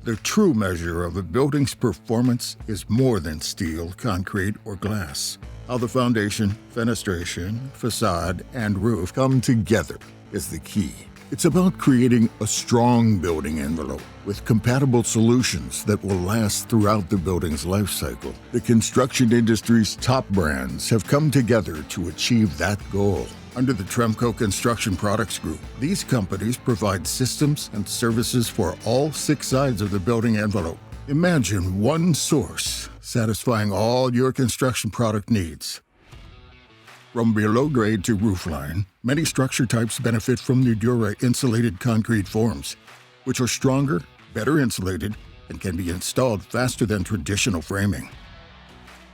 The true measure of a building's performance is more than steel, concrete, or glass. How the foundation, fenestration, facade, and roof come together is the key. It's about creating a strong building envelope with compatible solutions that will last throughout the building's life cycle. The construction industry's top brands have come together to achieve that goal. Under the Tremco Construction Products Group, these companies provide systems and services for all 6 sides of the building envelope. Imagine one source satisfying all your construction product needs. From below grade to roofline, many structure types benefit from Nudura insulated concrete forms, which are stronger, better insulated, and can be installed faster than traditional framing.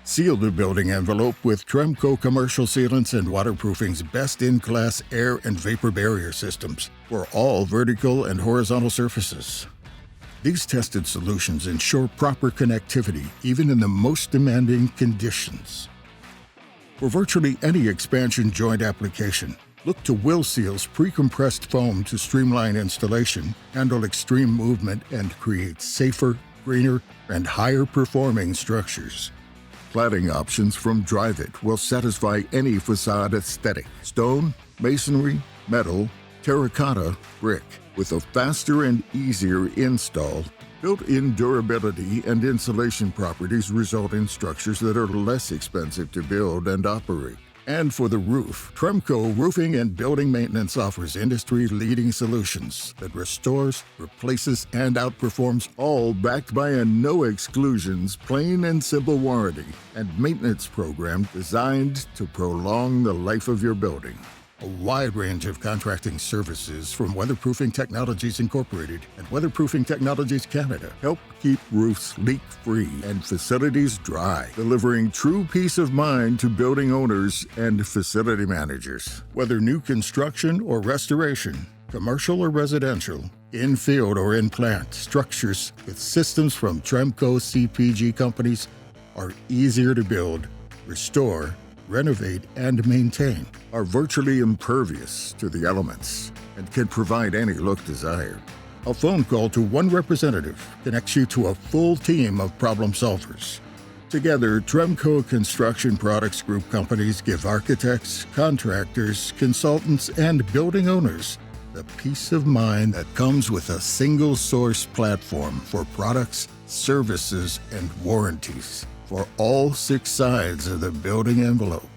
Seal the building envelope with Tremco Commercial Sealants and Waterproofing's best-in-class air and vapor barrier systems for all vertical and horizontal surfaces. These tested solutions ensure proper connectivity even in the most demanding conditions. For virtually any expansion joint application, look to WillSeal's pre-compressed foam to streamline installation, handle extreme movement, and create safer, greener, and higher-performing structures. Cladding options from Dryvit will satisfy any facade aesthetic: stone, masonry, metal, terracotta, brick, with a faster and easier install. Built-in durability and insulation properties result in structures that are less expensive to build and operate. And for the roof, Tremco Roofing and Building Maintenance offers industry-leading solutions that restores, replaces, and outperforms, all backed by a no-exclusions, plain and simple warranty and maintenance program designed to prolong the life of your building. A wide range of contracting services from Weatherproofing Technologies Incorporated and Weatherproofing Technologies Canada help keep roofs leak-free and facilities dry, delivering true peace of mind to building owners and facility managers. Whether new construction or restoration, commercial or residential, in-field or in-plant, structures with systems from Tremco CPG companies are easier to build, restore, renovate, and maintain, are virtually impervious to the elements, and can provide any look desired. A phone call to one representative connects you to a full team of problem solvers. Together, Tremco Construction Products Group companies give architects, contractors, consultants, and building owners the peace of mind that comes with a single source platform for products, services, and warranties for all 6 sides of the building envelope.